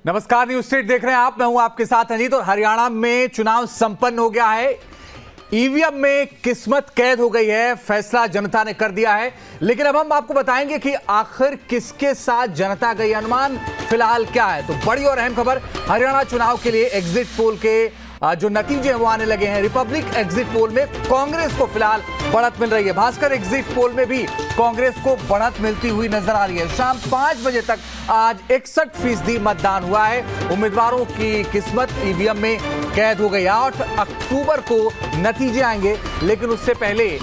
नमस्कार, news state देख रहे हैं आप। मैं हूं आपके साथ अजीत। और हरियाणा में चुनाव संपन्न हो गया है। ईवीएम में किस्मत कैद हो गई है, फैसला जनता ने कर दिया है। लेकिन अब हम आपको बताएंगे कि आखिर किसके साथ जनता गई, अनुमान फिलहाल क्या है। तो बड़ी और अहम खबर, हरियाणा चुनाव के लिए एग्जिट पोल के जो नतीजे हैं वो आने लगे हैं। रिपब्लिक एग्जिट पोल में कांग्रेस को फिलहाल बढ़त मिल रही है। भास्कर एग्जिट पोल में भी कांग्रेस को बढ़त मिलती हुई नजर आ रही है। शाम 5 बजे तक आज 61% मतदान हुआ है। उम्मीदवारों की किस्मत ईवीएम में कैद हो गई। 8 अक्टूबर को नतीजे आएंगे, लेकिन उससे पहले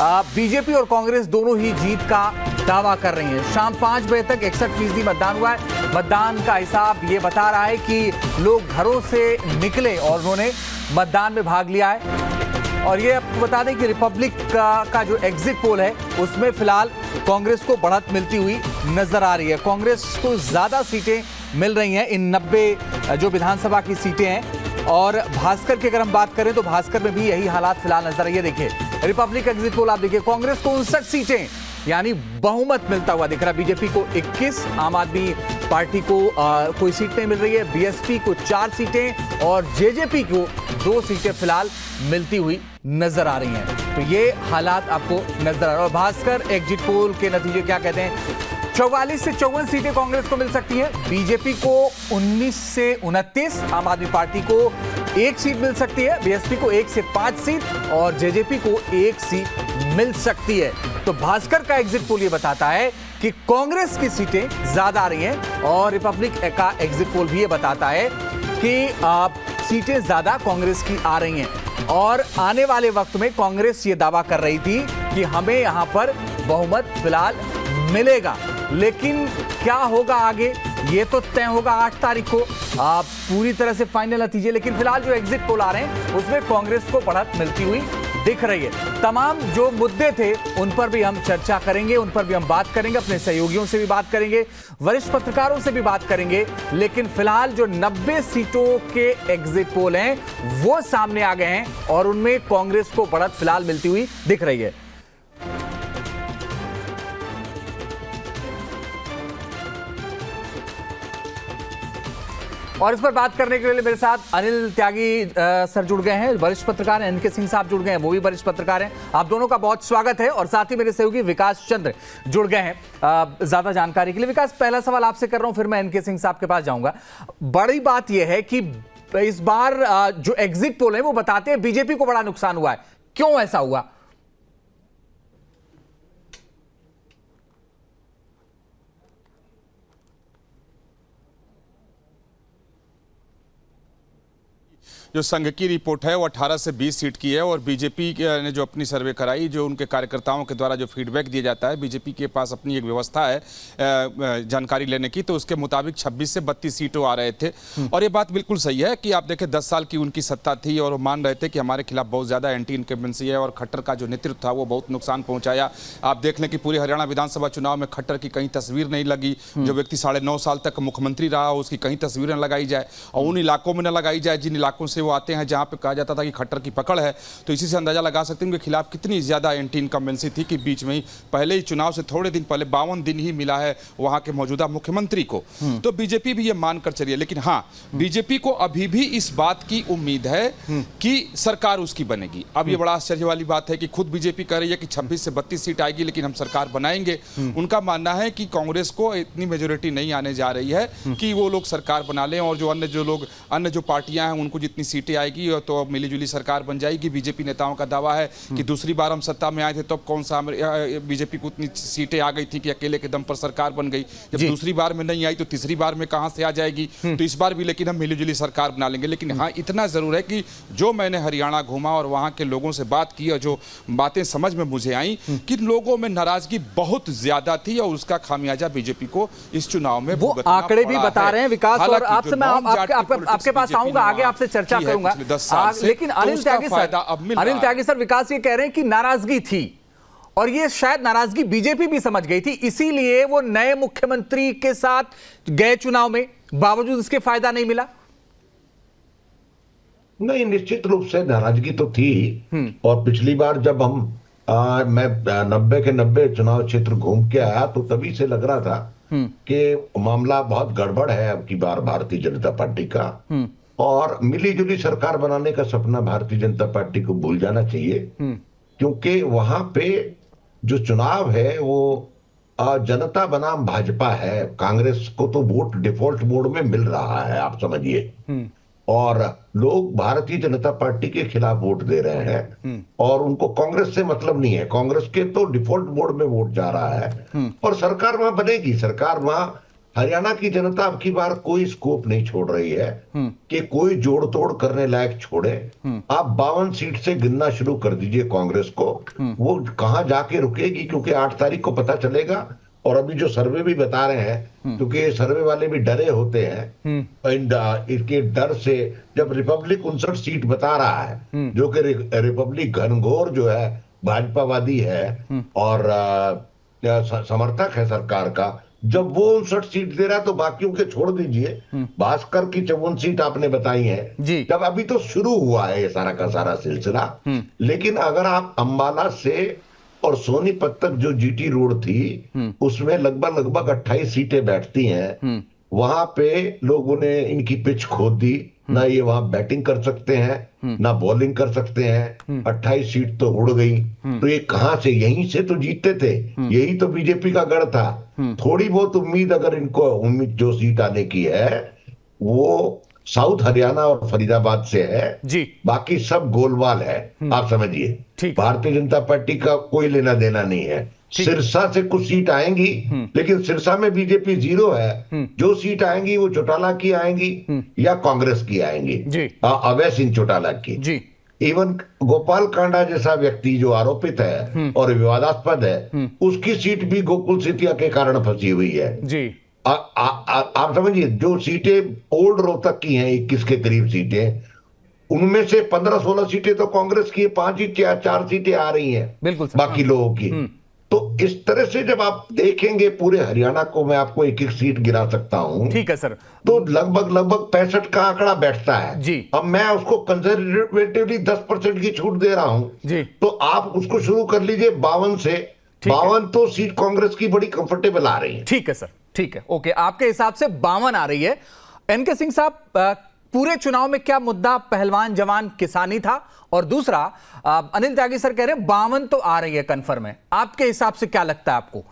बीजेपी और कांग्रेस दोनों ही जीत का दावा कर रही हैं। शाम 5 बजे तक 61% मतदान हुआ है। मतदान का हिसाब ये बता रहा है कि लोग घरों से निकले और उन्होंने मतदान में भाग लिया है। और ये आपको बता दें कि रिपब्लिक का जो एग्जिट पोल है उसमें फिलहाल कांग्रेस को बढ़त मिलती हुई नजर आ रही है। कांग्रेस को ज्यादा सीटें मिल रही हैं, इन 90 जो विधानसभा की सीटें हैं। और भास्कर की अगर हम बात करें तो भास्कर में भी यही हालात फिलहाल नजर आई है। देखिए रिपब्लिक एग्जिट पोल आप देखिए, कांग्रेस को 59 सीटें यानी बहुमत मिलता हुआ दिख रहा है। बीजेपी को 21, आम आदमी पार्टी को कोई सीट नहीं मिल रही है। बीएसपी को 4 सीटें और जेजेपी को 2 सीटें फिलहाल मिलती हुई नजर आ रही हैं। तो ये हालात आपको नजर आ रहा है। और भास्कर एग्जिट पोल के नतीजे क्या कहते हैं? 44 से 54 सीटें कांग्रेस को मिल सकती है। बीजेपी को 19 से 29, आम आदमी पार्टी को 1 सीट मिल सकती है। बीएसपी को 1 से 5 सीट और जेजेपी को 1 सीट मिल सकती है। तो भास्कर का एग्जिट पोल ये बताता है कि कांग्रेस की सीटें ज्यादा आ रही हैं। और रिपब्लिक का एग्जिट पोल भी ये बताता है कि सीटें ज्यादा कांग्रेस की आ रही हैं। और आने वाले वक्त में कांग्रेस ये दावा कर रही थी कि हमें यहां पर बहुमत फिलहाल मिलेगा। लेकिन क्या होगा आगे ये तो तय होगा 8 तारीख को पूरी तरह से फाइनल नतीजे। लेकिन फिलहाल जो एग्जिट पोल आ रहे हैं उसमें कांग्रेस को बढ़त मिलती हुई दिख रही है। तमाम जो मुद्दे थे उन पर भी हम चर्चा करेंगे, उन पर भी हम बात करेंगे, अपने सहयोगियों से भी बात करेंगे, वरिष्ठ पत्रकारों से भी बात करेंगे। लेकिन फिलहाल जो 90 सीटों के एग्जिट पोल हैं वो सामने आ गए हैं और उनमें कांग्रेस को बढ़त फिलहाल मिलती हुई दिख रही है। और इस पर बात करने के लिए मेरे साथ अनिल त्यागी सर जुड़ गए हैं, वरिष्ठ पत्रकार हैं। एनके सिंह साहब जुड़ गए हैं, वो भी वरिष्ठ पत्रकार हैं। आप दोनों का बहुत स्वागत है। और साथ ही मेरे सहयोगी विकास चंद्र जुड़ गए हैं ज्यादा जानकारी के लिए। विकास, पहला सवाल आपसे कर रहा हूं, फिर मैं एनके सिंह साहब के पास जाऊंगा। बड़ी बात यह है कि इस बार जो एग्जिट पोल है वो बताते हैं बीजेपी को बड़ा नुकसान हुआ है। क्यों ऐसा हुआ? जो संघ की रिपोर्ट है वो 18 से 20 सीट की है। और बीजेपी ने जो अपनी सर्वे कराई, जो उनके कार्यकर्ताओं के द्वारा जो फीडबैक दिया जाता है, बीजेपी के पास अपनी एक व्यवस्था है जानकारी लेने की, तो उसके मुताबिक 26 से 32 सीटों आ रहे थे। और ये बात बिल्कुल सही है कि आप देखें 10 साल की उनकी सत्ता थी और वो मान रहे थे कि हमारे खिलाफ बहुत ज़्यादा एंटी इनकम्बेंसी है और खट्टर का जो नेतृत्व था वो बहुत नुकसान पहुँचाया। आप देख लें कि पूरे हरियाणा विधानसभा चुनाव में खट्टर की कहीं तस्वीर नहीं लगी। जो व्यक्ति 9.5 साल तक मुख्यमंत्री रहा उसकी कहीं तस्वीर न लगाई जाए और उन इलाकों में न लगाई जाए जिन इलाकों से वो आते हैं, जहां पे कहा जाता था कि खट्टर की पकड़ है। तो इसी से अंदाजा लगा सकते हैं उनके खिलाफ कितनी ज्यादा एंटी इनकम्बेंसी थी कि बीच में ही पहले ही चुनाव से थोड़े दिन पहले 52 दिन ही मिला है वहां के मौजूदा मुख्यमंत्री को। तो बीजेपी भी ये मानकर चली है। लेकिन हाँ, बीजेपी को अभी भी इस बात की उम्मीद है कि सरकार उसकी बनेगी। अब ये बड़ा आश्चर्य वाली बात है कि खुद बीजेपी कह रही है कि 26 से 32 सीट आएगी लेकिन हम सरकार बनाएंगे। उनका मानना है कि कांग्रेस को इतनी मेजोरिटी नहीं आने जा रही है कि वो लोग सरकार बना लें और जो अन्य जो पार्टियां हैं उनको जितनी सीटें आएगी तो मिलीजुली सरकार बन जाएगी। बीजेपी नेताओं का दावा है कि दूसरी बार हम सत्ता में आए थे तो अब कौन सा बीजेपी को उतनी सीटें आ गई थी कि अकेले के दम पर सरकार बन गई। जब दूसरी बार में नहीं आई तो तीसरी बार में कहां से आ जाएगी। तो इस बार भी लेकिन हम मिलीजुली सरकार बना लेंगे। लेकिन हाँ, इतना जरूर है कि जो मैंने हरियाणा घूमा और वहां के लोगों से बात की और जो बातें समझ में मुझे आई कि लोगों में नाराजगी बहुत ज्यादा थी और उसका खामियाजा बीजेपी को इस चुनाव में वो आंकड़े भी बता रहे हैं। विकास, और आपसे मैं आपके पास आऊंगा, आगे आपसे चर्चा करूंगा। लेकिन अनिल त्यागी सर, विकास ये कह रहे हैं कि नाराजगी थी और ये शायद नाराजगी बीजेपी भी समझ गई थी, इसीलिए वो नए मुख्यमंत्री के साथ गए चुनाव में, बावजूद इसके फायदा नहीं मिला। नहीं, निश्चित रूप से नाराजगी तो थी। और पिछली बार जब मैं 90 के 90 चुनाव क्षेत्र घूम के आया तो तभी से लग रहा था कि मामला बहुत गड़बड़ है अब की बार भारतीय जनता पार्टी का, और मिलीजुली सरकार बनाने का सपना भारतीय जनता पार्टी को भूल जाना चाहिए, क्योंकि वहां पे जो चुनाव है वो जनता बनाम भाजपा है। कांग्रेस को तो वोट डिफॉल्ट मोड में मिल रहा है, आप समझिए, और लोग भारतीय जनता पार्टी के खिलाफ वोट दे रहे हैं और उनको कांग्रेस से मतलब नहीं है। कांग्रेस के तो डिफॉल्ट मोड में वोट जा रहा है और सरकार वहां बनेगी। सरकार वहां, हरियाणा की जनता अब की बार कोई स्कोप नहीं छोड़ रही है कि कोई जोड़ तोड़ करने लायक छोड़े। आप 52 सीट से गिनना शुरू कर दीजिए कांग्रेस को, वो कहां जाके रुकेगी, क्योंकि 8 तारीख को पता चलेगा। और अभी जो सर्वे भी बता रहे हैं, क्योंकि ये सर्वे वाले भी डरे होते हैं, इसके डर से जब रिपब्लिक 59 सीट बता रहा है, जो कि रिपब्लिक घनघोर जो है भाजपावादी है और समर्थक है सरकार का, जब वो 59 सीट दे रहा है तो बाकियों के छोड़ दीजिए। भास्कर की 54 सीट आपने बताई है, जब अभी तो शुरू हुआ है ये सारा का सारा सिलसिला। लेकिन अगर आप अंबाला से और सोनीपत तक जो जीटी रोड थी उसमें लगभग 28 सीटें बैठती हैं, वहां पे लोगों ने इनकी पिच खोद दी, ना ये वहां बैटिंग कर सकते हैं ना बॉलिंग कर सकते हैं। 28 सीट तो उड़ गई, तो ये कहां से, यहीं से तो जीतते थे, यही तो बीजेपी का गढ़ था। थोड़ी बहुत उम्मीद, अगर इनको उम्मीद जो सीट आने की है वो साउथ हरियाणा और फरीदाबाद से है जी, बाकी सब गोलमाल है, आप समझिए। भारतीय जनता पार्टी का कोई लेना देना नहीं है। सिरसा से कुछ सीट आएंगी, लेकिन सिरसा में बीजेपी 0 है। जो सीट आएंगी वो चौटाला की आएंगी या कांग्रेस की आएंगी, अभय सिंह चौटाला की जी। इवन गोपाल कांडा जैसा व्यक्ति जो आरोपित है और विवादास्पद है, उसकी सीट भी गोकुल सेतिया के कारण फंसी हुई है जी। आप समझिए, जो सीटें ओल्ड रोहतक की हैं 21 के करीब सीटें, उनमें से 15-16 सीटें तो कांग्रेस की, 5 या 4 सीटें आ रही हैं बिल्कुल बाकी लोगों की। तो इस तरह से जब आप देखेंगे पूरे हरियाणा को, मैं आपको एक सीट गिरा सकता हूं, ठीक है सर, तो लगभग 65 का आंकड़ा बैठता है जी। अब मैं उसको कंजर्वेटिवली 10% की छूट दे रहा हूं जी, तो आप उसको शुरू कर लीजिए 52 से। 52 तो सीट कांग्रेस की बड़ी कंफर्टेबल आ रही है। ठीक है सर, ठीक है, ओके, आपके हिसाब से 52 आ रही है। एनके सिंह साहब, पूरे चुनाव में क्या मुद्दा पहलवान जवान किसानी था? और दूसरा, अनिल त्यागी सर कह रहे हैं 52 तो आ रही है कंफर्म है, आपके हिसाब से क्या लगता है आपको?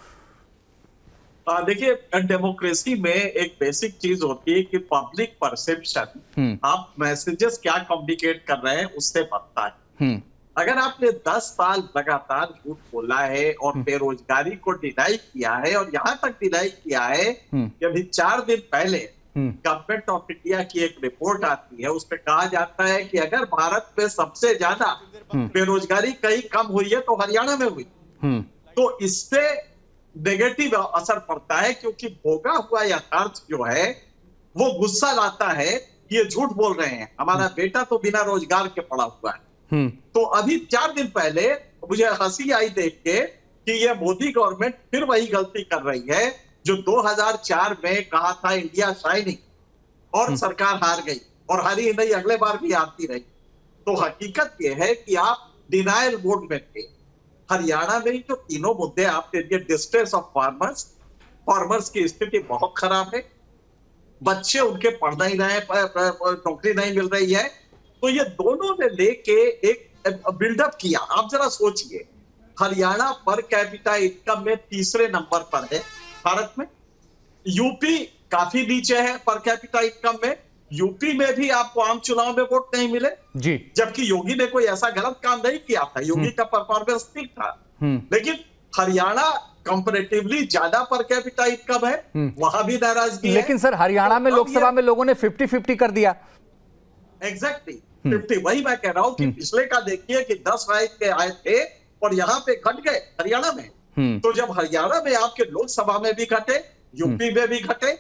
देखिए, डेमोक्रेसी में एक बेसिक चीज होती है कि पब्लिक परसेप्शन, आप मैसेजेस क्या कम्युनिकेट कर रहे हैं उससे बनता है। अगर आपने 10 साल लगातार झूठ बोला है और बेरोजगारी को डिनाई किया है, और यहाँ तक डिनाई किया है कि अभी 4 दिन पहले गवर्नमेंट ऑफ इंडिया की एक रिपोर्ट आती है, उसमें कहा जाता है कि अगर भारत में सबसे ज्यादा बेरोजगारी कहीं कम हुई है तो हरियाणा में हुई। तो इससे नेगेटिव असर पड़ता है, क्योंकि भोगा हुआ यथार्थ जो है वो गुस्सा लाता है, ये झूठ बोल रहे हैं, हमारा बेटा तो बिना रोजगार के पड़ा हुआ है। तो अभी 4 दिन पहले मुझे हंसी आई देख के कि ये मोदी गवर्नमेंट फिर वही गलती कर रही है जो 2004 में कहा था इंडिया शाइनिंग, और सरकार हार गई, और हारी नहीं, अगले बार भी आती रही। तो हकीकत ये है कि आप डिनायल मोड में थे। हरियाणा में जो तीनों मुद्दे आपने दिए, डिस्ट्रेस ऑफ फार्मर्स की स्थिति बहुत खराब है, बच्चे उनके पढ़ नहीं रहे, नौकरी नहीं मिल रही है, तो ये दोनों ने लेके एक बिल्डअप किया। आप जरा सोचिए, हरियाणा पर कैपिटा इनकम में 3रे नंबर पर है भारत में, यूपी काफी नीचे है पर कैपिटा इनकम में, यूपी में भी आपको आम चुनाव में वोट नहीं मिले जी, जबकि योगी ने कोई ऐसा गलत काम नहीं किया था, योगी का परफॉर्मेंस ठीक था। लेकिन हरियाणा कंपैरेटिवली ज्यादा पर कैपिटा इनकम है, वहां भी नाराजगी है। लेकिन सर, हरियाणा में लोकसभा में लोगों ने 50-50 कर दिया। एग्जैक्टली 50, वही मैं कह रहा हूं कि पिछले का देखिए कि 10 राज्य के आए थे और यहाँ पे घट गए हरियाणा में। तो जब हरियाणा में आपके लोकसभा में भी घटे, यूपी में भी घटे,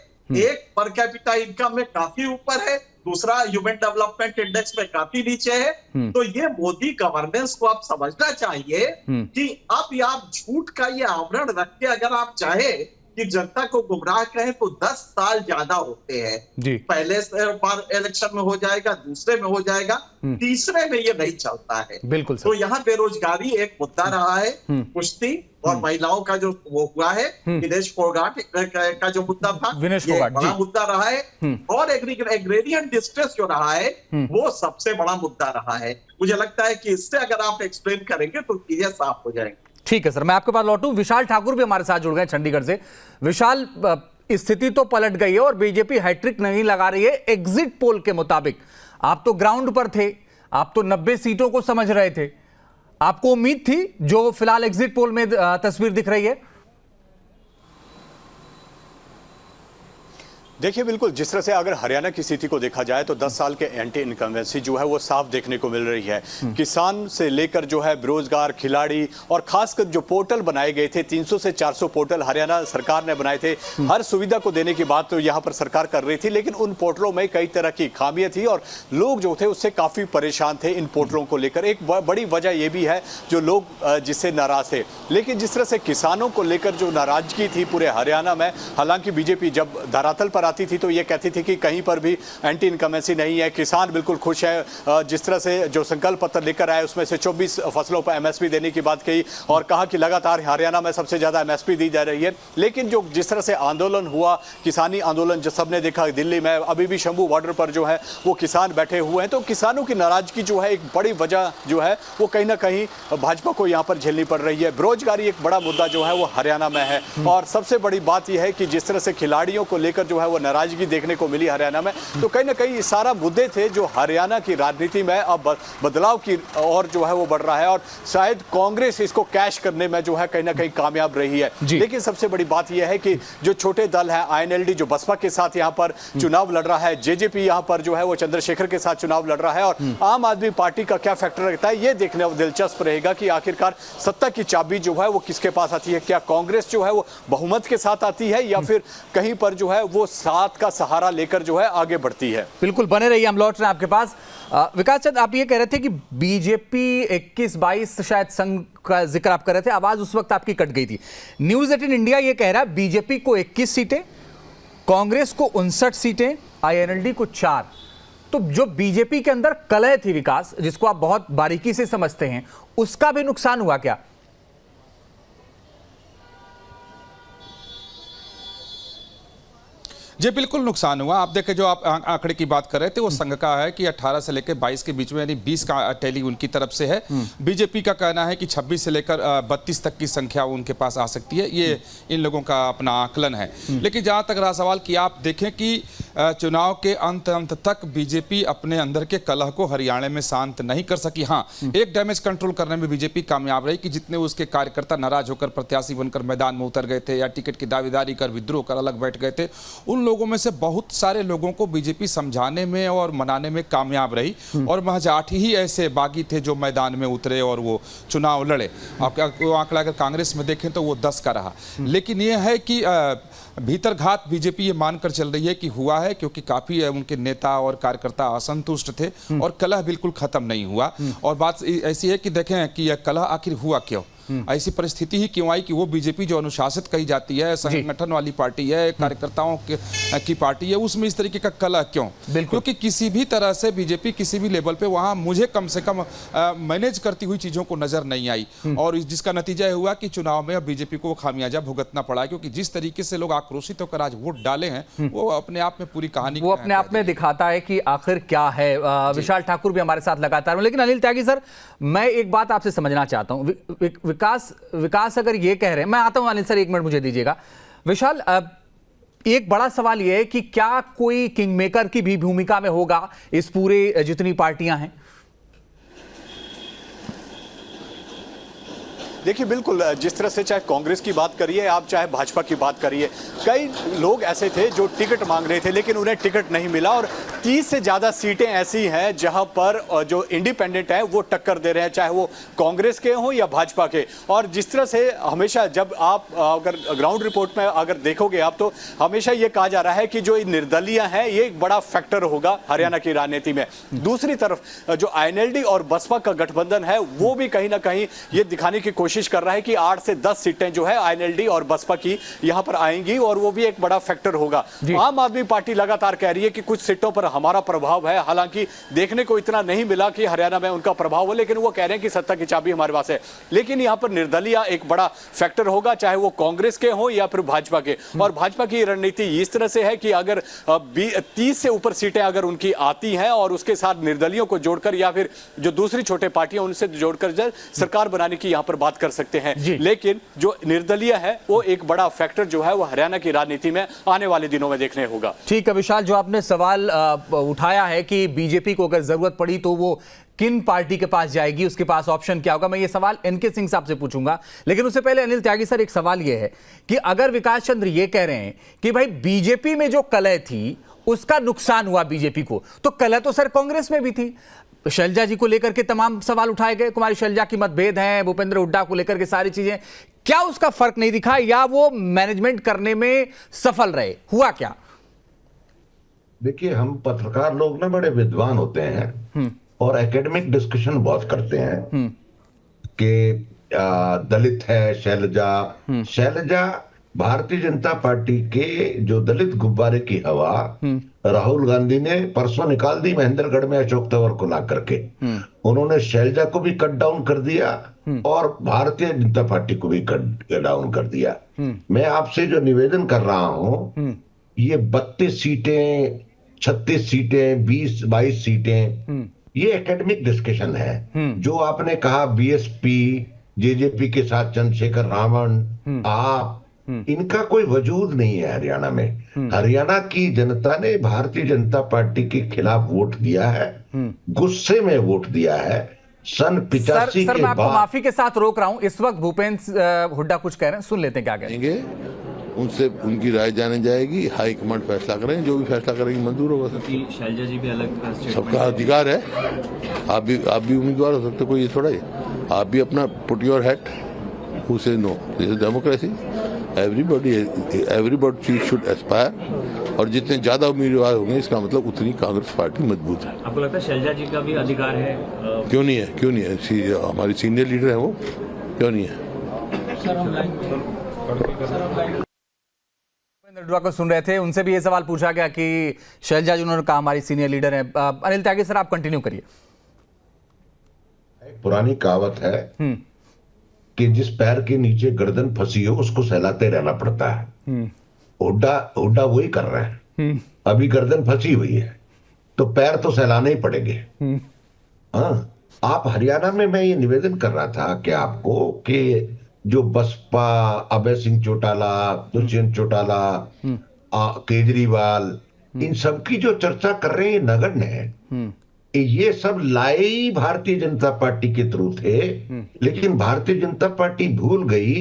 एक पर कैपिटा इनकम में काफी ऊपर है, दूसरा ह्यूमन डेवलपमेंट इंडेक्स में काफी नीचे है। तो ये मोदी गवर्नेंस को आप समझना चाहिए कि अब आप झूठ का ये आवरण रख के अगर आप चाहे कि जनता को गुमराह करें तो 10 साल ज्यादा होते हैं। जी। पहले बार इलेक्शन में हो जाएगा, दूसरे में हो जाएगा, तीसरे में ये नहीं चलता है। बिल्कुल तो यहाँ बेरोजगारी एक मुद्दा रहा है, कुश्ती और महिलाओं का जो वो हुआ है, विनेश फोगाट का जो मुद्दा था, विनेश ये फोगाट, बड़ा जी। मुद्दा रहा है। और एग्रेरियन डिस्ट्रेस जो रहा है वो सबसे बड़ा मुद्दा रहा है। मुझे लगता है कि इससे अगर आप एक्सप्लेन करेंगे तो चीजें साफ हो जाएंगी। ठीक है सर, मैं आपके पास लौटूं। विशाल ठाकुर भी हमारे साथ जुड़ गए चंडीगढ़ से। विशाल, स्थिति तो पलट गई है और बीजेपी हैट्रिक नहीं लगा रही है एग्जिट पोल के मुताबिक। आप तो ग्राउंड पर थे, आप तो 90 सीटों को समझ रहे थे, आपको उम्मीद थी जो फिलहाल एग्जिट पोल में तस्वीर दिख रही है? देखिए, बिल्कुल जिस तरह से अगर हरियाणा की स्थिति को देखा जाए तो 10 साल के एंटी इनकम्बेंसी जो है वो साफ देखने को मिल रही है। किसान से लेकर जो है बेरोजगार, खिलाड़ी और खासकर जो पोर्टल बनाए गए थे, 300 से 400 पोर्टल हरियाणा सरकार ने बनाए थे। हर सुविधा को देने की बात तो यहाँ पर सरकार कर रही थी, लेकिन उन पोर्टलों में कई तरह की खामियां थी और लोग जो थे उससे काफी परेशान थे इन पोर्टलों को लेकर। एक बड़ी वजह यह भी है जो लोग जिससे नाराज थे। लेकिन जिस तरह से किसानों को लेकर जो नाराजगी थी पूरे हरियाणा में, हालांकि बीजेपी जब धरातल पर आती थी तो ये कहती थी कि कहीं पर भी एंटी इनकमेंसी नहीं है, किसान बिल्कुल खुश है। जिस तरह से जो संकल्प पत्र लेकर आए उसमें से 24 फसलों पर एमएसपी देने की बात कही और कहा कि लगातार हरियाणा में सबसे ज्यादा एमएसपी दी जा रही है। लेकिन जो जिस तरह से आंदोलन हुआ, किसानी आंदोलन जो सबने देखा दिल्ली में, अभी भी शंभू बॉर्डर पर जो है वो किसान बैठे हुए हैं, तो किसानों की नाराजगी जो है एक बड़ी वजह जो है वो कहीं ना कहीं भाजपा को यहाँ पर झेलनी पड़ रही है। बेरोजगारी एक बड़ा मुद्दा जो है वो हरियाणा में है और सबसे बड़ी बात यह है कि जिस तरह से खिलाड़ियों को लेकर जो है वो नाराजगी देखने को मिली हरियाणा में, तो कहीं ना कहीं ये सारा मुद्दे थे जो हरियाणा की राजनीति में अब बदलाव की ओर जो है वो बढ़ रहा है और शायद कांग्रेस इसको कैश करने में जो है कहीं ना कहीं कामयाब रही है। लेकिन सबसे बड़ी बात यह है कि जो छोटे दल है, आईएनएलडी जो बसपा के साथ यहाँ पर चुनाव लड़ रहा है, जेजेपी यहाँ पर जो है वो चंद्रशेखर के साथ चुनाव लड़ रहा है और आम आदमी पार्टी का क्या फैक्टर रहता है, ये देखने दिलचस्प रहेगा कि आखिरकार सत्ता की चाबी जो है वो किसके पास आती है। क्या कांग्रेस जो है वो बहुमत के साथ आती है या फिर कहीं पर जो है वो साथ का सहारा लेकर जो है आगे बढ़ती है। बिल्कुल, बने रहिए, हम लौट रहे हैं आपके पास। विकास चंद, आप ये कह रहे थे कि बीजेपी 21-22 शायद संघ का जिक्र आप कर रहे थे, आवाज उस वक्त आपकी कट गई थी। न्यूज 18 इंडिया ये कह रहा है बीजेपी को 21 सीटें, कांग्रेस को 59 सीटें, आईएनएलडी को 4। तो जो बीजेपी के अंदर कलह थी विकास, जिसको आप बहुत बारीकी से समझते हैं, उसका भी नुकसान हुआ क्या? जी बिल्कुल नुकसान हुआ। आप देखें, जो आप आंकड़े की बात कर रहे थे वो संघ का है कि 18 से लेकर 22 के बीच में, यानी 20 का टैली उनकी तरफ से है। बीजेपी का कहना है कि 26 से लेकर 32 तक की संख्या उनके पास आ सकती है। ये इन लोगों का अपना आकलन है। लेकिन जहां तक रहा सवाल कि आप देखें कि चुनाव के अंत तक बीजेपी अपने अंदर के कलह को हरियाणा में शांत नहीं कर सकी। हाँ, एक डैमेज कंट्रोल करने में बीजेपी कामयाब रही कि जितने उसके कार्यकर्ता नाराज होकर प्रत्याशी बनकर मैदान में उतर गए थे या टिकट की दावेदारी कर विद्रोह कर अलग बैठ गए थे, उन लोगों में से बहुत सारे लोगों को बीजेपी समझाने में और मनाने में कामयाब रही और महज 8 ही ऐसे बागी थे जो मैदान में उतरे और वो चुनाव लड़े। आपका आंकड़ा अगर कांग्रेस में देखें तो वो 10 का रहा। लेकिन ये है कि भीतर घात बीजेपी ये मानकर चल रही है कि हुआ है, क्योंकि काफी उनके नेता और कार्यकर्ता असंतुष्ट थे और कलह बिल्कुल खत्म नहीं हुआ। और बात ऐसी है कि देखें कि यह कलह आखिर हुआ क्यों, ऐसी परिस्थिति ही क्यों आई कि वो बीजेपी जो अनुशासित कही जाती है, संगठन वाली पार्टी है, कार्यकर्ताओं की पार्टी है, उसमें इस तरीके का कलह क्यों? क्योंकि किसी भी तरह से बीजेपी किसी भी लेवल पे वहां मुझे कम से कम मैनेज करती हुई चीजों को नजर नहीं आई और जिसका नतीजा हुआ कि चुनाव में अब बीजेपी को खामियाजा भुगतना पड़ा। क्योंकि जिस तरीके से लोग आक्रोशित होकर आज वोट डाले हैं वो अपने आप में पूरी कहानी वो अपने आप में दिखाता है कि आखिर क्या है। विशाल ठाकुर भी हमारे साथ लगातार। लेकिन अनिल त्यागी सर, मैं एक बात आपसे समझना चाहता हूं। विकास अगर ये कह रहे हैं, मैं आता हूं अनिल सर, 1 मिनट मुझे दीजिएगा। विशाल, एक बड़ा सवाल यह है कि क्या कोई किंग मेकर की भी भूमिका में होगा इस पूरे जितनी पार्टियां हैं? देखिए, बिल्कुल जिस तरह से चाहे कांग्रेस की बात करिए आप, चाहे भाजपा की बात करिए, कई लोग ऐसे थे जो टिकट मांग रहे थे लेकिन उन्हें टिकट नहीं मिला और 30 से ज़्यादा सीटें ऐसी हैं जहां पर जो इंडिपेंडेंट हैं वो टक्कर दे रहे हैं, चाहे वो कांग्रेस के हों या भाजपा के। और जिस तरह से हमेशा जब आप अगर ग्राउंड रिपोर्ट में अगर देखोगे आप, तो हमेशा ये कहा जा रहा है कि जो निर्दलीय हैं ये एक बड़ा फैक्टर होगा हरियाणा की राजनीति में। दूसरी तरफ जो आईएनएलडी और बसपा का गठबंधन है वो भी कहीं ना कहीं ये दिखाने की कोशिश कोशिश कर रहा है कि 8 से 10 सीटें जो है आईएनएलडी और बसपा की यहां पर आएंगी और वो भी एक बड़ा फैक्टर होगा। आम आदमी पार्टी लगातार कह रही है कि कुछ सीटों पर हमारा प्रभाव है, हालांकि देखने को इतना नहीं मिला कि हरियाणा में उनका प्रभाव हो, लेकिन वो कह रहे हैं कि सत्ता की चाबी हमारे पास है। लेकिन यहां पर निर्दलीय एक बड़ा फैक्टर होगा, चाहे वो कांग्रेस के हो या फिर भाजपा के। और भाजपा की रणनीति इस तरह से है कि अगर 30 से ऊपर सीटें अगर उनकी आती हैं और उसके साथ निर्दलियों को जोड़कर या फिर जो दूसरी छोटे पार्टियां उनसे जोड़कर सरकार बनाने की यहां पर बात कर सकते हैं। लेकिन जो निर्दलीय है वो एक बड़ा फैक्टर जो है वो हरियाणा की राजनीति में आने वाले दिनों में देखने होगा। ठीक है विशाल, जो आपने सवाल उठाया है कि बीजेपी को अगर जरूरत पड़ी तो वो किन पार्टी के पास जाएगी, उसके पास ऑप्शन क्या होगा, मैं ये सवाल एनके सिंह साहब से पूछूंगा। लेकिन उससे पहले अनिल त्यागी सर, एक सवाल ये है कि अगर विकास चंद्र ये कह रहे हैं कि भाई बीजेपी में जो कलह थी उसका नुकसान हुआ बीजेपी को, तो कलह तो सर कांग्रेस में भी थी। शैलजा जी को लेकर के तमाम सवाल उठाए गए, कुमारी शैलजा की मतभेद हैं, भूपेंद्र हुड्डा को लेकर के सारी चीजें, क्या उसका फर्क नहीं दिखा या वो मैनेजमेंट करने में सफल रहे, हुआ क्या? देखिए, हम पत्रकार लोग ना बड़े विद्वान होते हैं और एकेडमिक डिस्कशन बहुत करते हैं कि दलित है शैलजा भारतीय जनता पार्टी के जो दलित गुब्बारे की हवा राहुल गांधी ने परसों निकाल दी महेंद्रगढ़ में अशोक तंवर को ला करके। उन्होंने शैलजा को भी कट डाउन कर दिया और भारतीय जनता पार्टी को भी कट डाउन कर दिया। मैं आपसे जो निवेदन कर रहा हूं, ये 32 सीटें 36 सीटें 20-22 सीटें, ये एकेडमिक डिस्कशन है। जो आपने कहा बीएसपी जेजेपी के साथ चंद्रशेखर रावण, आप, इनका कोई वजूद नहीं है हरियाणा में। हरियाणा की जनता ने भारतीय जनता पार्टी के खिलाफ वोट दिया है, गुस्से में वोट दिया है। सन 85 सर, के मैं आपको बाद माफी के साथ रोक रहा हूं, इस वक्त भूपेंद्र हुड्डा कुछ कह रहे हैं, सुन लेते हैं क्या कह रहे हैं। उनसे उनकी राय जाने जाएगी, हाई कमांड फैसला करें, जो भी फैसला करेंगे मंजूर होगा। शैलजा जी भी अलग सबका अधिकार है, आप भी उम्मीदवार हो सकते, कोई ये थोड़ा ही। आप भी अपना put your hat, who say no, this is democracy. Everybody should aspire, और जितने ज्यादा उम्मीदवार होंगे इसका मतलब उतनी कांग्रेस पार्टी मजबूत है। आपको लगता है शैलजा जी का भी अधिकार है? क्यों नहीं है? हमारी सीनियर लीडर है वो, क्यों नहीं है? हुड्डा को सुन रहे थे, उनसे भी ये सवाल पूछा गया कि शैलजा जी, उन्होंने कहा हमारी सीनियर लीडर है। अनिल त्यागी सर, आप कंटिन्यू करिए। पुरानी कहावत है कि जिस पैर के नीचे गर्दन फंसी हो उसको सहलाते रहना पड़ता है। हुड्डा वही कर रहे हैं। अभी गर्दन फंसी हुई है तो पैर तो सहलाने ही पड़ेंगे। हाँ, आप हरियाणा में, मैं ये निवेदन कर रहा था कि आपको कि जो बसपा, अभय सिंह चौटाला, दुष्यंत चौटाला, केजरीवाल, इन सब की जो चर्चा कर रहे हैं नगण्य है। ये सब लाए ही भारतीय जनता पार्टी के थ्रू थे, लेकिन भारतीय जनता पार्टी भूल गई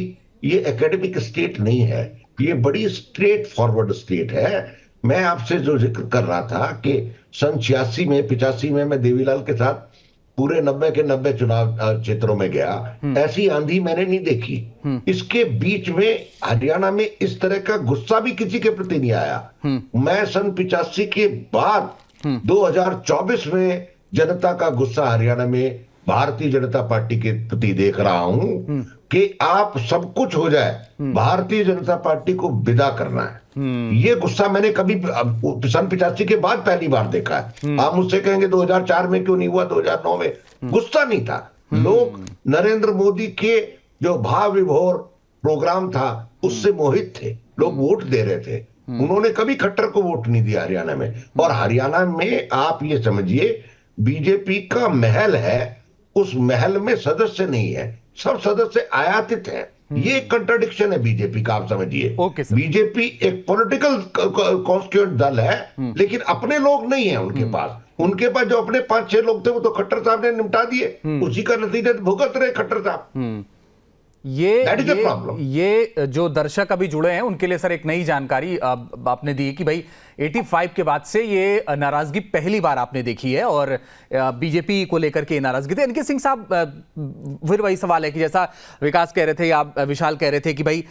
ये एकेडमिक स्टेट नहीं है, ये बड़ी स्ट्रेट फॉरवर्ड स्टेट है। मैं आपसे जो जिक्र कर रहा था कि सन 85 में मैं देवीलाल के साथ पूरे 90 के 90 चुनाव क्षेत्रों में गया, ऐसी आंधी मैंने नहीं देखी। इसके बीच में हरियाणा में इस तरह का गुस्सा भी किसी के प्रति नहीं आया। मैं सन 85 के बाद 2024 में जनता का गुस्सा हरियाणा में भारतीय जनता पार्टी के प्रति देख रहा हूं कि आप सब कुछ हो जाए, भारतीय जनता पार्टी को विदा करना है। ये गुस्सा मैंने कभी सन 85 के बाद पहली बार देखा है। आप मुझसे कहेंगे 2004 में क्यों नहीं हुआ, 2009 में? गुस्सा नहीं था। लोग नरेंद्र मोदी के जो भाव विभोर प्रोग्राम था उससे मोहित थे, लोग वोट दे रहे थे। उन्होंने कभी खट्टर को वोट नहीं दिया हरियाणा में। और हरियाणा में आप ये समझिए बीजेपी का महल है, उस महल में सदस्य नहीं है, सब सदस्य आयातित हैं। ये कंट्राडिक्शन है बीजेपी का, आप समझिए। बीजेपी एक पॉलिटिकल कॉन्स्टिट्यूएंट दल है, लेकिन अपने लोग नहीं है उनके पास। उनके पास जो अपने 5-6 लोग थे वो तो खट्टर साहब ने निपटा दिए, उसी का नतीजा भुगत रहे खट्टर साहब। ये जो दर्शक अभी जुड़े हैं उनके लिए सर एक नई जानकारी आपने दी कि भाई 85 के बाद से ये नाराजगी पहली बार आपने देखी है और बीजेपी को लेकर के नाराजगी थी। इनके सिंह साहब, फिर वही सवाल है कि जैसा विकास कह रहे थे या विशाल कह रहे थे कि भाई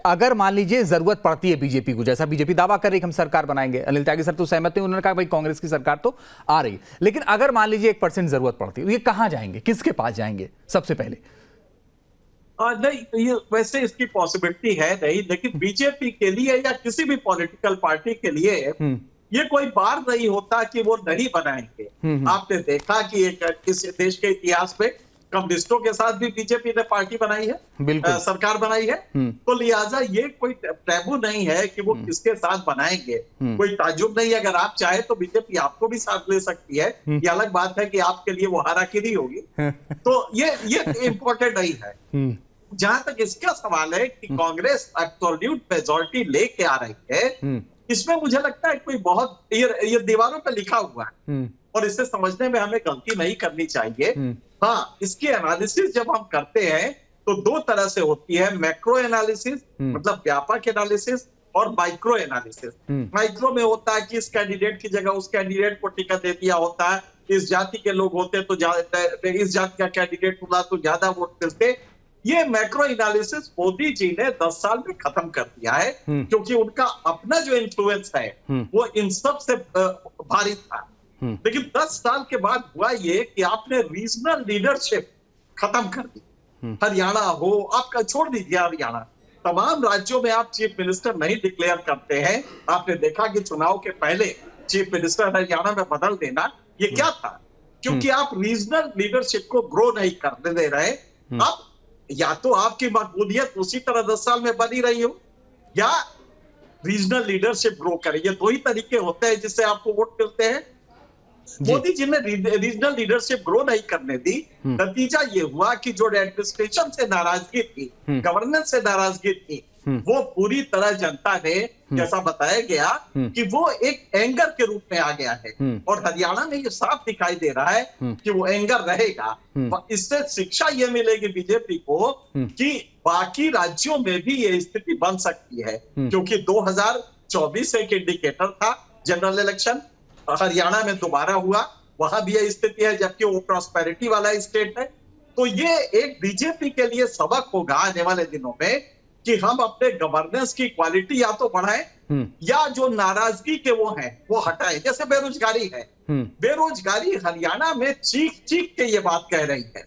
अगर मान लीजिए जरूरत पड़ती है बीजेपी को, जैसा बीजेपी दावा कर रही है हम सरकार बनाएंगे, अनिल त्यागी सर तो सहमत हैं, उन्होंने कहा भाई कांग्रेस की सरकार तो आ रही, लेकिन अगर मान लीजिए 1% जरूरत पड़ती है तो ये कहां जाएंगे, किसके पास जाएंगे सबसे पहले? नहीं, ये वैसे इसकी पॉसिबिलिटी है नहीं, लेकिन बीजेपी के लिए या किसी भी पॉलिटिकल पार्टी के लिए ये कोई बार नहीं होता कि वो नहीं बनाएंगे। आपने देखा कि इस देश के इतिहास में कम्युनिस्टों के साथ भी बीजेपी ने पार्टी बनाई है, सरकार बनाई है। तो लिहाजा ये कोई टैबू नहीं है कि वो किसके साथ बनाएंगे, कोई ताजुब नहीं है। अगर आप चाहे तो बीजेपी आपको भी साथ ले सकती है, ये अलग बात है कि आपके लिए वो हाराकिरी होगी। तो ये इम्पोर्टेंट नहीं है। जहां तक इसका सवाल है कि कांग्रेस एब्सोल्यूट मेजॉरिटी लेके आ रही है, इसमें मुझे लगता है कोई बहुत ये दीवारों पे लिखा हुआ है और इसे समझने में हमें गलती नहीं करनी चाहिए। हाँ, इसकी एनालिसिस जब हम करते हैं तो दो तरह से होती है, मैक्रो एनालिसिस मतलब व्यापक एनालिसिस और माइक्रो एनालिसिस। माइक्रो में होता है कि इस कैंडिडेट की जगह उस कैंडिडेट को टिकट दे दिया होता है, इस जाति के लोग होते तो इस जाति का कैंडिडेट होता तो ज्यादा वोट मिलते। ये मैक्रो एनालिसिस मोदी जी ने 10 साल में खत्म कर दिया है, क्योंकि उनका अपना जो इन्फ्लुएंस है वो इन सब से भारी था। लेकिन 10 साल के बाद हुआ ये कि आपने रीजनल लीडरशिप खत्म कर दी। हरियाणा हो, आपका छोड़ दीजिए हरियाणा, तमाम राज्यों में आप चीफ मिनिस्टर नहीं डिक्लेयर करते हैं। आपने देखा कि चुनाव के पहले चीफ मिनिस्टर हरियाणा में बदल देना, ये क्या था? क्योंकि आप रीजनल लीडरशिप को ग्रो नहीं करने दे रहे। अब या तो आपकी मकबूलियत उसी तरह 10 साल में बनी रही हो, या रीजनल लीडरशिप ग्रो करे। ये दो ही तरीके होते हैं जिससे आपको वोट मिलते हैं। मोदी जी ने रीजनल लीडरशिप ग्रो नहीं करने दी। नतीजा ये हुआ कि जो एडमिनिस्ट्रेशन से नाराजगी थी, गवर्नेंस से नाराजगी थी, वो पूरी तरह जनता ने, जैसा बताया गया, कि वो एक एंगर के रूप में आ गया है। और हरियाणा में ये साफ दिखाई दे रहा है कि वो एंगर रहेगा। इससे शिक्षा ये मिलेगी बीजेपी को कि बाकी राज्यों में भी ये स्थिति बन सकती है, क्योंकि 2024 एक इंडिकेटर था जनरल इलेक्शन, हरियाणा में दोबारा हुआ, वहां भी यह स्थिति है, जबकि वो प्रॉस्पेरिटी वाला स्टेट है। तो ये एक बीजेपी के लिए सबक होगा आने वाले दिनों में कि हम अपने गवर्नेंस की क्वालिटी या तो बढ़ाएं या जो नाराजगी के वो हैं वो हटाएं। जैसे बेरोजगारी है, बेरोजगारी हरियाणा में चीख चीख के ये बात कह रही है,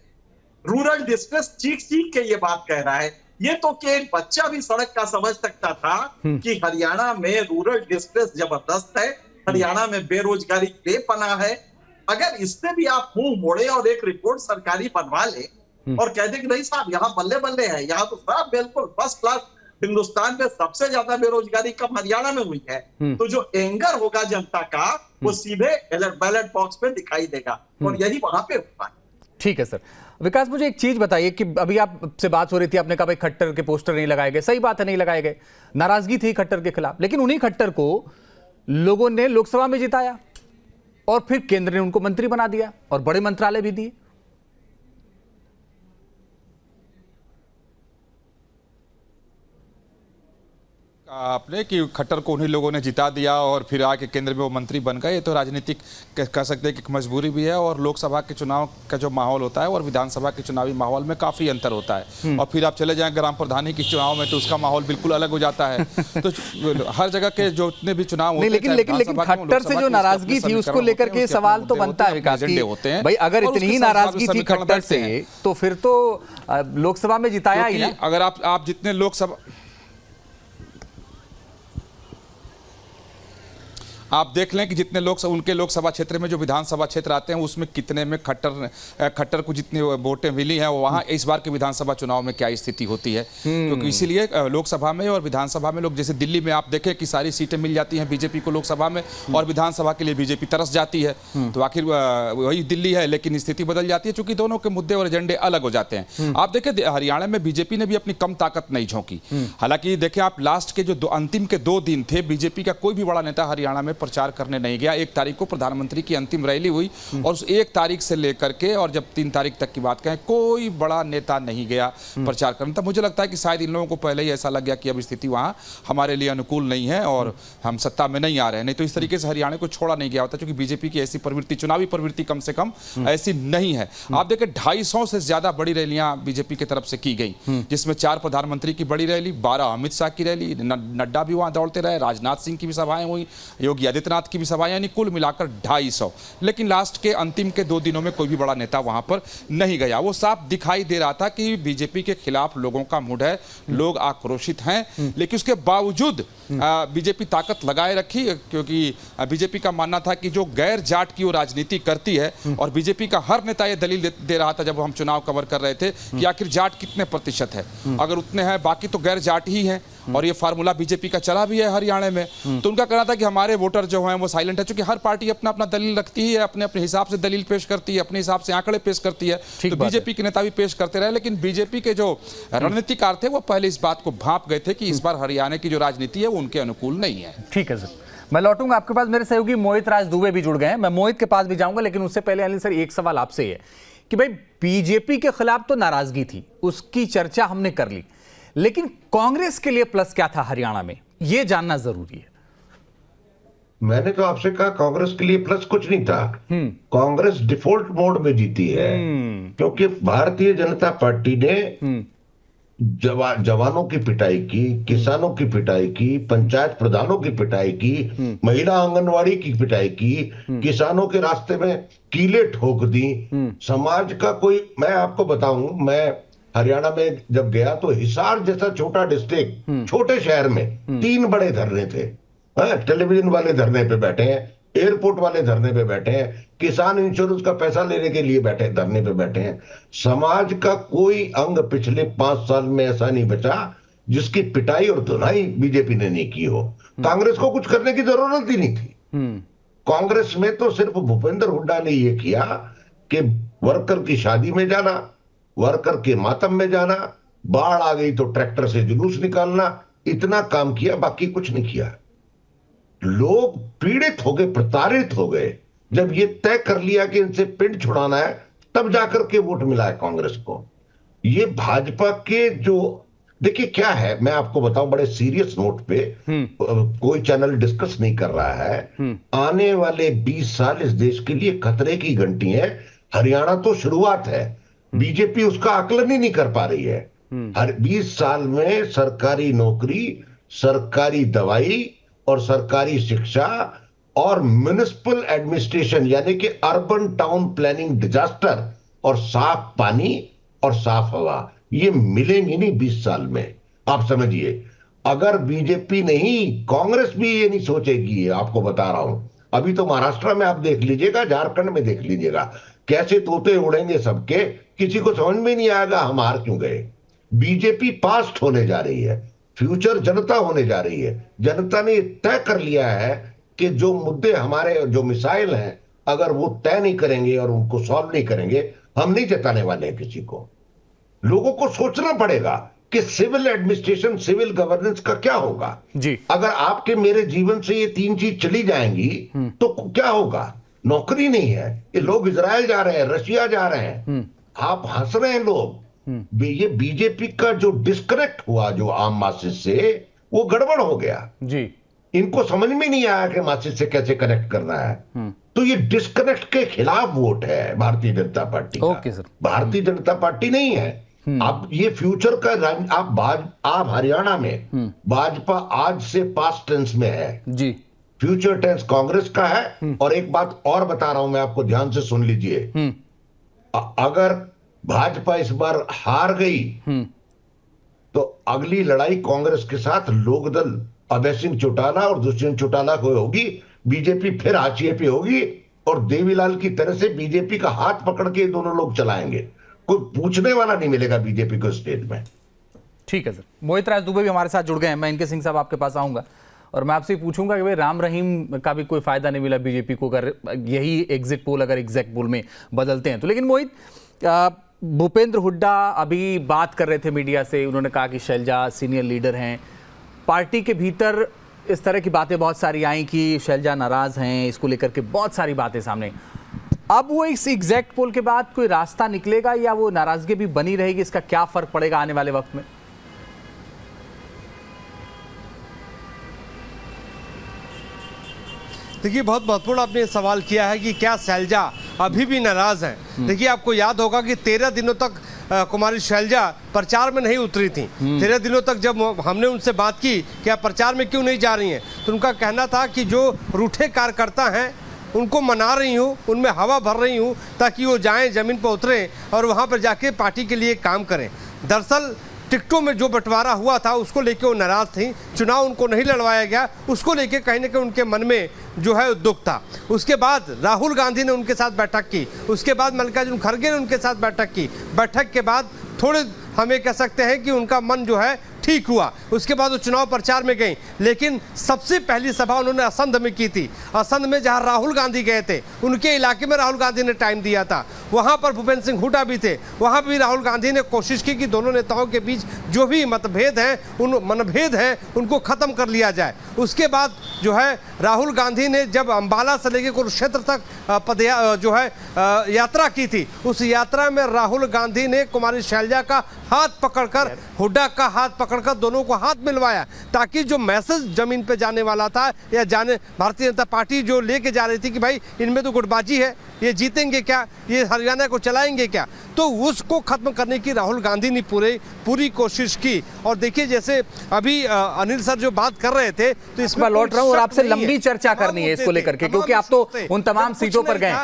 रूरल डिस्ट्रेस चीख चीख के ये बात कह रहा है। ये तो कि एक बच्चा भी सड़क का समझ सकता था कि हरियाणा में रूरल डिस्ट्रेस जबरदस्त है, हरियाणा में बेरोजगारी बेपना है। अगर इससे भी आप मुंह मोड़े और एक रिपोर्ट सरकारी बनवा ले और कह दे कि नहीं साहब यहाँ बल्ले बल्ले है, यहाँ तो साहब बिल्कुल फर्स्ट क्लास, हिंदुस्तान में सबसे ज्यादा बेरोजगारी कम हरियाणा में हुई है, तो जो एंगर होगा जनता का वो सीधे बैलेट बॉक्स में दिखाई देगा और यही वहां पे होता है। ठीक है सर। विकास, मुझे एक चीज बताइए कि अभी आपसे बात हो रही थी, आपने कहा भाई खट्टर के पोस्टर नहीं लगाए गए, सही बात है, नहीं लगाए गए, नाराजगी थी खट्टर के खिलाफ, लेकिन उन्हीं खट्टर को लोगों ने लोकसभा में जिताया और फिर केंद्र ने उनको मंत्री बना दिया और बड़े मंत्रालय भी दिए। आपने कि खट्टर को उन्हीं लोगों ने जिता दिया और फिर आके केंद्र में वो मंत्री बन गए, ये तो राजनीतिक कह सकते हैं कि मजबूरी भी है। और लोकसभा के चुनाव का जो माहौल होता है और विधानसभा के चुनावी माहौल में काफ़ी अंतर होता है। और फिर आप चले जाएं ग्राम प्रधानी के चुनाव में तो उसका माहौल बिल्कुल अलग हो जाता है। तो हर जगह के जो जितने भी चुनाव होते हैं, लेकिन खट्टर से जो नाराजगी थी उसको लेकर के सवाल तो बनता है विकास की, भाई अगर इतनी ही नाराजगी थी खट्टर से तो फिर तो लोकसभा में जिताया ही ना। अगर आप जितने लोकसभा आप देख लें कि जितने लोग उनके लोकसभा क्षेत्र में जो विधानसभा क्षेत्र आते हैं उसमें कितने में खट्टर को जितनी वोटें मिली हैं वो वहाँ इस बार के विधानसभा चुनाव में क्या स्थिति होती है। क्योंकि इसीलिए लोकसभा में और विधानसभा में लोग, जैसे दिल्ली में आप देखें कि सारी सीटें मिल जाती हैं बीजेपी को लोकसभा में और विधानसभा के लिए बीजेपी तरस जाती है, तो आखिर वही दिल्ली है, लेकिन स्थिति बदल जाती है चूंकि दोनों के मुद्दे और एजेंडे अलग हो जाते हैं। आप देखें हरियाणा में बीजेपी ने भी अपनी कम ताकत नहीं झोंकी। हालांकि देखें आप लास्ट के जो अंतिम के 2 दिन थे, बीजेपी का कोई भी बड़ा नेता हरियाणा में प्रचार करने नहीं गया। 1 तारीख को प्रधानमंत्री की अंतिम रैली हुई और उस 1 तारीख से लेकर के और जब 3 तारीख तक की बात कहें कोई बड़ा नेता नहीं गया प्रचार करने। तब मुझे लगता है कि शायद इन लोगों को पहले ही ऐसा लग गया कि अब स्थिति वहां हमारे लिए अनुकूल नहीं है और हम सत्ता में नहीं आ रहे हैं। नहीं तो इस तरीके से हरियाणा को छोड़ा नहीं गया होता, क्योंकि बीजेपी की ऐसी प्रवृत्ति, चुनावी प्रवृत्ति कम से कम ऐसी नहीं है। आप देखें 250 से ज्यादा बड़ी रैलियां बीजेपी की तरफ से की गई, जिसमें 4 प्रधानमंत्री की बड़ी रैली, 12 अमित शाह की रैली, नड्डा भी वहां दौड़ते रहे, राजनाथ सिंह की भी सभाएं हुई, योगी आदित्यनाथ की भी सभा, यानी कुल मिलाकर 250। लेकिन लास्ट के अंतिम के 2 दिनों में कोई भी बड़ा नेता वहां पर नहीं गया। वो साफ दिखाई दे रहा था कि बीजेपी के खिलाफ लोगों का मूड है, लोग आक्रोशित हैं, लेकिन उसके बावजूद बीजेपी ताकत लगाए रखी, क्योंकि बीजेपी का मानना था कि जो गैर जाट की वो राजनीति करती है, और बीजेपी का हर नेता ये दलील दे रहा था जब हम चुनाव कवर कर रहे थे कि आखिर जाट कितने प्रतिशत है, अगर उतने हैं, बाकी तो गैर जाट ही हैं, और ये फार्मूला बीजेपी का चला भी है हरियाणा में। तो उनका कहना था कि हमारे वोटर जो हैं वो साइलेंट है, क्योंकि हर पार्टी अपना अपना दलील रखती ही है, अपने अपने हिसाब से दलील पेश करती है, अपने हिसाब से आंकड़े पेश करती है। तो बीजेपी के नेता भी पेश करते रहे, लेकिन बीजेपी के जो रणनीतिकार थे वो पहले इस बात को भांप गए थे कि इस बार हरियाणा की जो राजनीति है वो उनके अनुकूल नहीं है। ठीक है सर, मैं लौटूंगा आपके पास। मेरे सहयोगी मोहित राज दुबे भी जुड़ गए हैं, मैं मोहित के पास भी जाऊंगा, लेकिन उससे पहले अनिल सर एक सवाल आपसे है कि भाई बीजेपी के खिलाफ तो नाराजगी थी, उसकी चर्चा हमने कर ली, लेकिन कांग्रेस के लिए प्लस क्या था हरियाणा में, यह जानना जरूरी है। मैंने तो आपसे कहा कांग्रेस के लिए प्लस कुछ नहीं था। कांग्रेस डिफॉल्ट मोड में जीती है, क्योंकि भारतीय जनता पार्टी ने जवानों की पिटाई की, किसानों की पिटाई की, पंचायत प्रधानों की पिटाई की, महिला आंगनवाड़ी की पिटाई की, किसानों के रास्ते में कीले ठोक दी। समाज का कोई, मैं आपको बताऊं, मैं हरियाणा में जब गया तो हिसार जैसा छोटा डिस्ट्रिक्ट, छोटे शहर में 3 बड़े धरने थे। टेलीविजन वाले धरने पे बैठे हैं, एयरपोर्ट वाले धरने पे बैठे हैं, किसान इंश्योरेंस का पैसा लेने के लिए बैठे धरने पे बैठे हैं। समाज का कोई अंग पिछले 5 साल में ऐसा नहीं बचा जिसकी पिटाई और धुनाई बीजेपी ने नहीं की हो। कांग्रेस को कुछ करने की जरूरत ही नहीं थी। कांग्रेस में तो सिर्फ भूपेंद्र हुड्डा ने यह किया कि वर्कर की शादी में जाना, वर्कर के मातम में जाना, बाढ़ आ गई तो ट्रैक्टर से जुलूस निकालना, इतना काम किया, बाकी कुछ नहीं किया। लोग पीड़ित हो गए, प्रताड़ित हो गए। जब ये तय कर लिया कि इनसे पिंड छुड़ाना है, तब जाकर के वोट मिला है कांग्रेस को। ये भाजपा के जो, देखिए क्या है, मैं आपको बताऊं बड़े सीरियस नोट पे, कोई चैनल डिस्कस नहीं कर रहा है। आने वाले 20 साल इस देश के लिए खतरे की घंटी है। हरियाणा तो शुरुआत है, बीजेपी उसका आकलन ही नहीं कर पा रही है। हर 20 साल में सरकारी नौकरी, सरकारी दवाई और सरकारी शिक्षा और म्युनिसिपल एडमिनिस्ट्रेशन, यानी कि अर्बन टाउन प्लानिंग, डिजास्टर और साफ पानी और साफ हवा, ये मिलेंगी नहीं 20 साल में। आप समझिए, अगर बीजेपी नहीं, कांग्रेस भी ये नहीं सोचेगी। आपको बता रहा हूं, अभी तो महाराष्ट्र में आप देख लीजिएगा, झारखंड में देख लीजिएगा, कैसे तोते उड़ेंगे सबके, किसी को समझ में नहीं आएगा हम हार क्यों गए। बीजेपी पास्ट होने जा रही है, फ्यूचर जनता होने जा रही है। जनता ने तय कर लिया है कि जो मुद्दे हमारे, जो मिसाइल हैं, अगर वो तय नहीं करेंगे और उनको सॉल्व नहीं करेंगे, हम नहीं जताने वाले हैं किसी को। लोगों को सोचना पड़ेगा कि सिविल एडमिनिस्ट्रेशन, सिविल गवर्नेंस का क्या होगा जी। अगर आपके मेरे जीवन से ये 3 चीज चली जाएंगी तो क्या होगा? नौकरी नहीं है, ये लोग इजराइल जा रहे हैं, रशिया जा रहे हैं, आप हंस रहे हैं लोग। ये बीजेपी का जो डिस्कनेक्ट हुआ जो आम मासिस से, वो गड़बड़ हो गया जी। इनको समझ में नहीं आया कि मासिस से कैसे कनेक्ट करना है। तो ये डिस्कनेक्ट के खिलाफ वोट है भारतीय जनता पार्टी का। सर, भारतीय जनता पार्टी नहीं है। अब ये फ्यूचर का आप हरियाणा में भाजपा आज से पास्ट टेंस में है जी, फ्यूचर टेंस कांग्रेस का है। और एक बात और बता रहा हूं मैं आपको, ध्यान से सुन लीजिए। अगर भाजपा इस बार हार गई तो अगली लड़ाई कांग्रेस के साथ लोकदल अभय सिंह चौटाला और दुष्यंत चौटाला को होगी। बीजेपी फिर हाशिए पे होगी और देवीलाल की तरह से बीजेपी का हाथ पकड़ के दोनों लोग चलाएंगे। कोई पूछने वाला नहीं मिलेगा बीजेपी को स्टेट में। ठीक है सर, मोहित राज दुबे भी हमारे साथ जुड़ गए हैं। मैं इनके सिंह साहब आपके पास आऊंगा और मैं आपसे पूछूंगा कि भाई राम रहीम का भी कोई फायदा नहीं मिला बीजेपी को, अगर यही एग्जिट पोल अगर एग्जैक्ट पोल में बदलते हैं तो। लेकिन मोहित, भूपेंद्र हुड्डा अभी बात कर रहे थे मीडिया से, उन्होंने कहा कि शैलजा सीनियर लीडर हैं। पार्टी के भीतर इस तरह की बातें बहुत सारी आई कि शैलजा नाराज हैं, इसको लेकर के बहुत सारी बातें सामने। अब वो इस एग्जैक्ट पोल के बाद कोई रास्ता निकलेगा या वो नाराजगी भी बनी रहेगी? इसका क्या फर्क पड़ेगा आने वाले वक्त में? देखिए, बहुत महत्वपूर्ण आपने सवाल किया है कि क्या शैलजा अभी भी नाराज हैं। देखिए, आपको याद होगा कि 13 दिनों तक कुमारी शैलजा प्रचार में नहीं उतरी थी। 13 दिनों तक जब हमने उनसे बात की कि आप प्रचार में क्यों नहीं जा रही हैं, तो उनका कहना था कि जो रूठे कार्यकर्ता हैं उनको मना रही हूँ, उनमें हवा भर रही हूँ ताकि वो जाएं, ज़मीन पर उतरें और वहाँ पर जाके पार्टी के लिए काम करें। दरअसल टिकटों में जो बंटवारा हुआ था उसको लेके वो नाराज थी, चुनाव उनको नहीं लड़वाया गया, उसको लेके कहीं ना कहीं उनके मन में जो है दुख था। उसके बाद राहुल गांधी ने उनके साथ बैठक की, उसके बाद मल्लिकार्जुन खड़गे ने उनके साथ बैठक की। बैठक के बाद थोड़े हमें कह सकते हैं कि उनका मन जो है ठीक हुआ। उसके बाद वो चुनाव प्रचार में गई, लेकिन सबसे पहली सभा उन्होंने असंध में की थी। असंध में जहां राहुल गांधी गए थे, उनके इलाके में राहुल गांधी ने टाइम दिया था, वहां पर भूपेंद्र सिंह हुड्डा भी थे। वहां भी राहुल गांधी ने कोशिश की कि दोनों नेताओं के बीच जो भी मतभेद हैं, उन मनभेद हैं, उनको खत्म कर लिया जाए। उसके बाद जो है राहुल गांधी ने जब अंबाला से लेकर कुरुक्षेत्र तक यात्रा की थी, उस यात्रा में राहुल गांधी ने कुमारी शैलजा का हाथ पकड़कर, हुड्डा का हाथ पकड़कर दोनों को हाथ मिलवाया, ताकि जो मैसेज जमीन पे जाने वाला था या भारतीय जनता पार्टी जो लेके जा रही थी कि भाई इनमें तो गुटबाजी है, ये जीतेंगे क्या, ये हरियाणा को चलाएंगे क्या, तो उसको खत्म करने की राहुल गांधी ने पूरी कोशिश की। और देखिए जैसे अभी अनिल सर जो बात कर रहे थे, तो इसमें लौट रहा हूं और आपसे लंबी चर्चा करनी है इसको लेकर के, क्योंकि आप तो उन तमाम सीटों पर गए।